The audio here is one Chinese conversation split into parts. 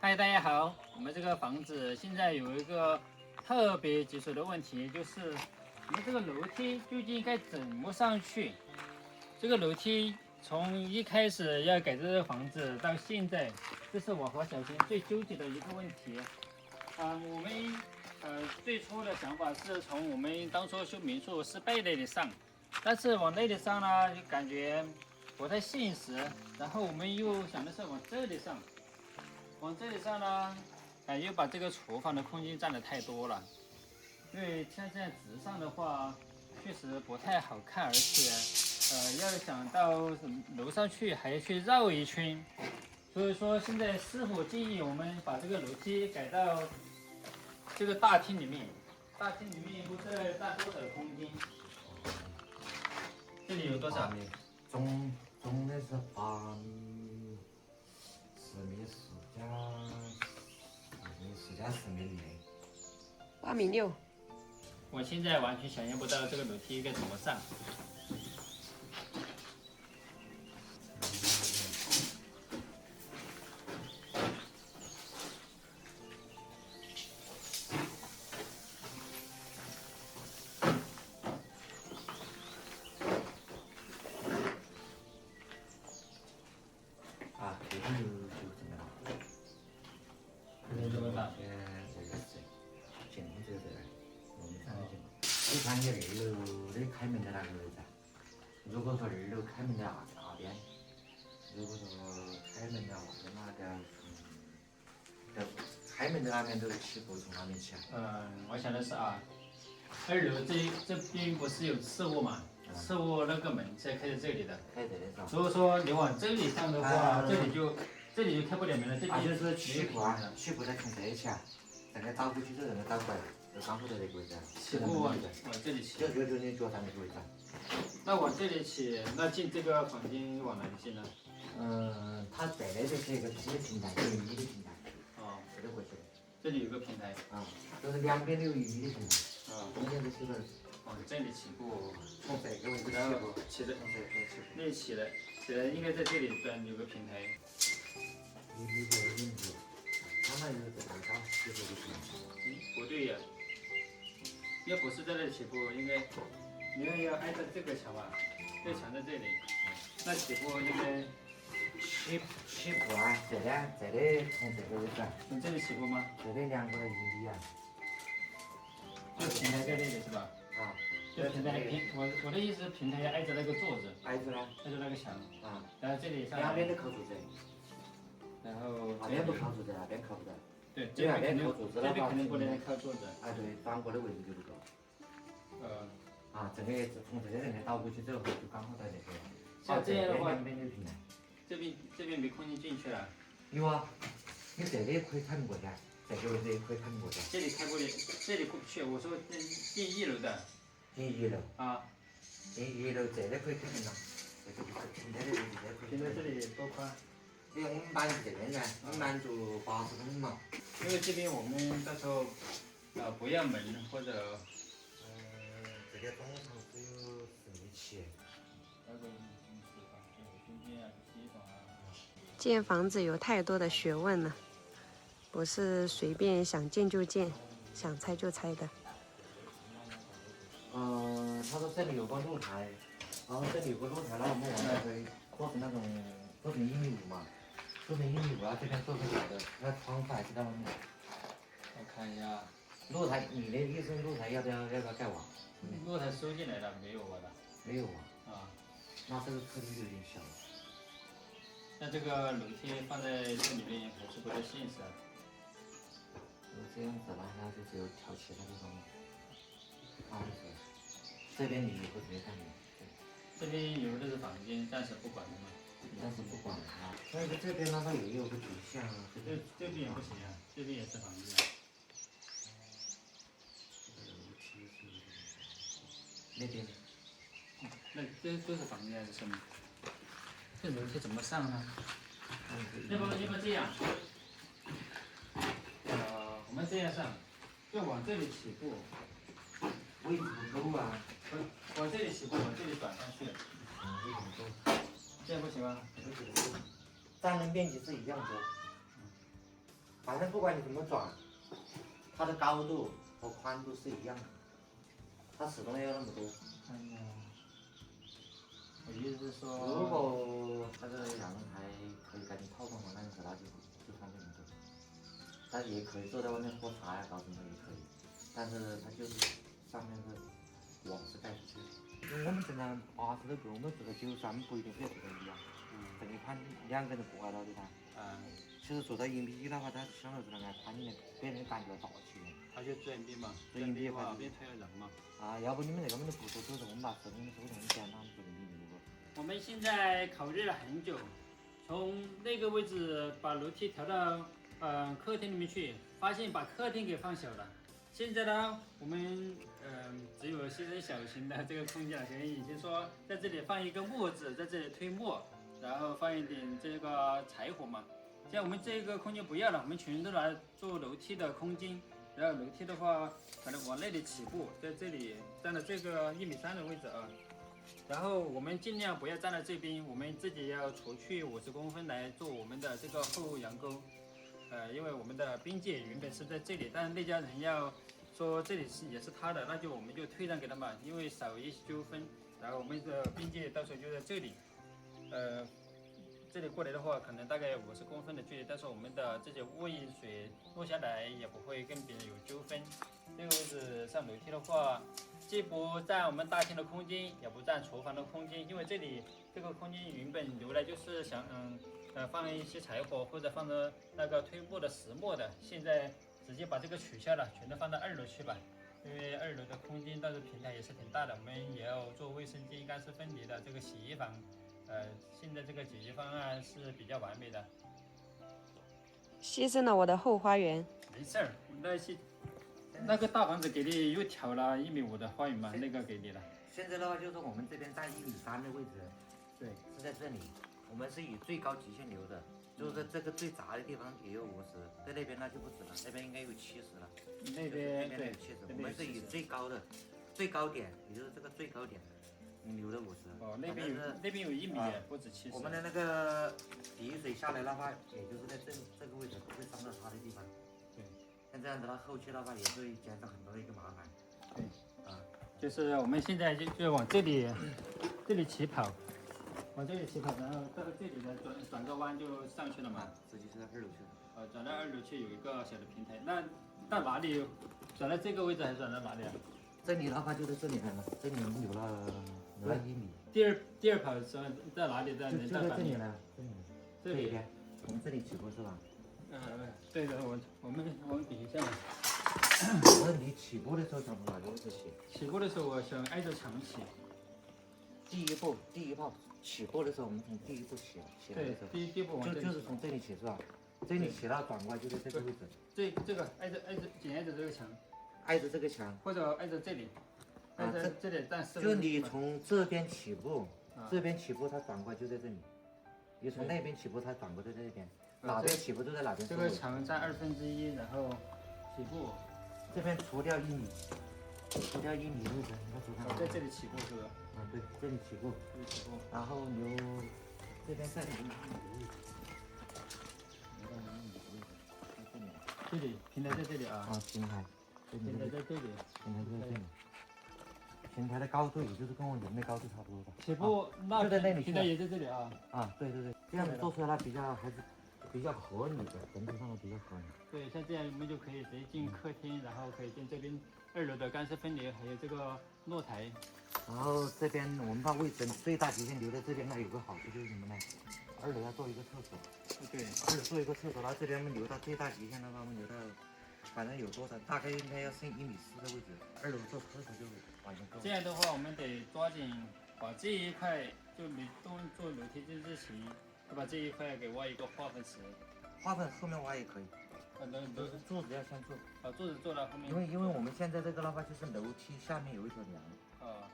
嗨，大家好。我们这个房子现在有一个特别棘手的问题，就是我们这个楼梯究竟该怎么上去？这个楼梯从一开始要改这个房子到现在，这是我和小新最纠结的一个问题。我们最初的想法是从我们当初修民宿是背那里上，但是往那里上呢，就感觉不太现实。然后我们又想的是往这里上。往这里上呢，又把这个厨房的空间占得太多了，因为像这样直上的话，确实不太好看，而且，要想到楼上去还要去绕一圈，所以说现在师傅建议我们把这个楼梯改到这个大厅里面，大厅里面不知道占多少空间，这里有多少米？总的是8米，10米10加10米以内。8.6米。我现在完全想象不到这个楼梯该怎么上。这个就这么大。这么大？这个是进这个我们3个进。你看你2楼的开门的那个位置，如果说2楼开门的那边，如果说开门的那边，开门的那边都是起步从那边起。我想的是2楼这边不是有次卧嘛？次卧那个门是开在这里的，开这里是吧？所以说你往这里上的话，这里就开不了门了。这里就是起步再从这里起，这个倒过去之后，这个倒过来，就刚好在这个位置。起步往这里起。就你脚上那个位置。那往这里起，那进这个房间往哪里进呢？它这里就是一个平台，有1米的平台。这里过去的。这里有个平台。就是两边都有1米的平台。中间就是个。往这里起步，从这个位置起的，那起来应该在这里端有个平台。1米多1米多，相当于这么高起步的平台。不对呀，要不是在这里起步，应该你要挨着这个墙吧？这墙在这里，那起步应该起步啊，这里从这个位置。从这里起步吗？这里2个人1米啊。就平台在这里是吧？就平台我的意思是平台要挨着那个座子，挨着那个墙。然后这里上两边都靠柱子。然后那边不靠柱子，那边靠不到。对，这边靠柱子，这边肯定不能靠桌子。对，反过的位置就不够。这个从这个人倒过去之后，就刚好在这个。像这样的话，两边有平台。这边没空间进去了。有啊，你这里可以开门过去，这个位置也可以开门过去。这里开不了，这里过不去。我说进1楼的。进1楼。进1楼，这里可以开门了。这个就是平台的位置，平台这里多宽？因为我们满足这边噻，你满足80公分嘛。因为这边我们到时候不要门或者这个总长只有10.7米。建房子有太多的学问了，不是随便想建就建，想拆就拆的。他说这里有个露台，然后这里有个露台，那我们往那会做成那种做成1.5米嘛，做成1.5米这边做成小的，那窗户还是在外面。我看一下，露台，你的意思露台要不要盖瓦？露台收进来了没有我的？没有啊。那这个客厅有点小。那这个楼梯放在这里面还是不太现实。这样子的话，就只有挑其他地方。这边你以后别看见。这边有的是房间，暂时不管的嘛。暂时不管它。但是这边那个也有个底下啊。这边也不行啊，这边也是房间。那边。那这都是房间还是什么？这楼梯怎么上呢？要不这样？我们这样上，就往这里起步。位置不够啊。往这里起步，往这里转上去。位置不够。这样不行吗？占的面积是一样多。反正不管你怎么转，它的高度和宽度是一样的，它始终要那么多。哎呀，我意思是说，如果那个阳台可以赶紧套上我那样子，那就方便很多。但是也可以坐在外面喝茶呀，搞什么也可以。但是它就是上面是网是盖出去的。因为我们正常80多个，我们住在93不一定非要住在一样。这一宽2个人不挨到的噻。其实做到1米1的话，它相对来说挨宽一点，给人感觉大气一点。它就这样比嘛，这样比的话变推了人嘛。要不你们这个我们就不说走的，我们把视频收成简单不能比如果。我们现在考虑了很久，从那个位置把楼梯调到客厅里面去，发现把客厅给放小了。现在呢，我们只有牺牲小型的这个空间了，所以就说在这里放一个磨子，在这里推磨，然后放一点这个柴火嘛。现在我们这个空间不要了，我们全都来做楼梯的空间。然后楼梯的话，可能往那里起步，在这里站到这个1.3米的位置啊。然后我们尽量不要站在这边，我们自己要除去50公分来做我们的这个后阳沟。因为我们的边界原本是在这里，但是那家人要说这里也是他的，那就我们就退让给他们，因为少一些纠纷。然后我们的边界到时候就在这里，这里过来的话，可能大概50公分的距离，但是我们的这些污液水落下来也不会跟别人有纠纷。这个位置上楼梯的话，既不占我们大厅的空间，也不占厨房的空间，因为这里这个空间原本留来就是想放一些柴火或者放着那个推磨的石磨的，现在直接把这个取消了，全都放到2楼去吧。因为2楼的空间倒是平台也是挺大的，我们也要做卫生间干湿分离的这个洗衣房。现在这个解决方案是比较完美的。牺牲了我的后花园。没事儿，那个大房子给你又挑了1.5米的花园嘛，那个给你了。现在的话就是我们这边在1.3米的位置，对，是在这里。我们是以最高极限留的，就是这个最杂的地方也有50，在那边那就不止了，那边应该有70了。那边有70，我们是以最高的最高点，也就是这个最高点，留了50。哦，那边有1米，不止70。我们的那个滴水下来的话，也就是在这个位置，不会伤到它的地方。对，像这样子，它后期的话也会减少很多的一个麻烦。对，就是我们现在就往这里起跑，往这里起跑，然后到这里呢转个弯就上去了嘛。直接是在2楼去了。转到2楼去有一个小的平台，那到哪里？转到这个位置还是转到哪里啊？这里的话就在这里面了，这里我们留了1米。第二跑是在哪里？在就在这里呢，这里边，我们这里起步是吧？对的，我们比一下嘛。我说你起步的时候想从哪个位置起？起步的时候我想挨着墙起。第一步起步的时候，我们从第一步起来的时候，第一步往这里就是从这里起是吧？这里起到转过来就在这个位置。这个紧挨着这个墙，挨着这个墙，或者挨着这里，挨着这里站4。就你从这边起步，这边起步它转过来就在这里。你从那边起步它转过来在这边，哪边起步就在哪边。这个墙占1/2，然后起步。这边除掉1米，除掉1米的位置，你看在这里起步是吧？对，这里起步，然后留这边再留1米的位置，留到1米的位置，在这里。这里平台在这里啊。平台在这里。平台在这里。平台的高度也就是跟我人的高度差不多的。起步那就在那里。平台也在这里啊。对，这样子做出来它还是比较合理的，整体上都比较合理。对，像这样我们就可以直接进客厅，然后可以进这边2楼的干湿分离，还有这个落台。然后这边我们把位置最大极限留在这边，那有个好处就是什么呢？2楼要做一个厕所。对，2楼做一个厕所，然后这边我们留到最大极限的话，我们留到反正有多少，大概应该要剩1.4米的位置。2楼做厕所就完全够。这样的话，我们得抓紧把这一块，就你做楼梯之前，要把这一块给挖一个化粪池。化粪后面挖也可以。就是柱子要先做。柱子做了后面。因为我们现在这个的话，就是楼梯下面有一条梁。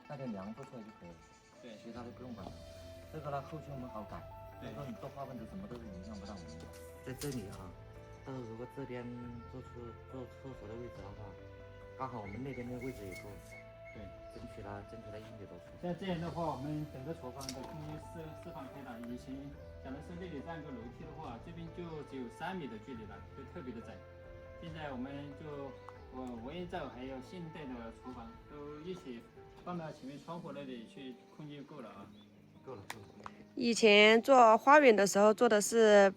那条梁做出来就可以了。对，其他的不用管了。这个呢，后期我们好改。到时候你做化粪池什么都是影响不到我们的。在这里到时候如果这边做厕所的位置的话，刚好我们那边的位置也够。对，争取了1米多出。像这样的话，我们整个厨房的空间释放开了。以前假如是那里这样一个楼梯的话，这边就只有3米的距离了，就特别的窄。现在我们就无烟灶还有现代的厨房都一起放到前面窗户那里去，空间够了啊。够了。以前做花园的时候做的是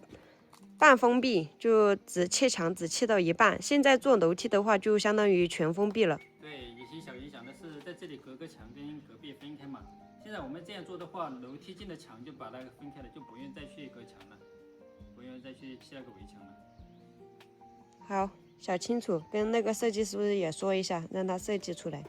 半封闭，就只砌墙只砌到一半。现在做楼梯的话，就相当于全封闭了。对，以前小云想的是在这里隔个墙跟隔壁分开嘛。现在我们这样做的话，楼梯进的墙就把那个分开了，就不用再去隔墙了，不用再去砌那个围墙了。好，小清楚，跟那个设计师也说一下，让他设计出来。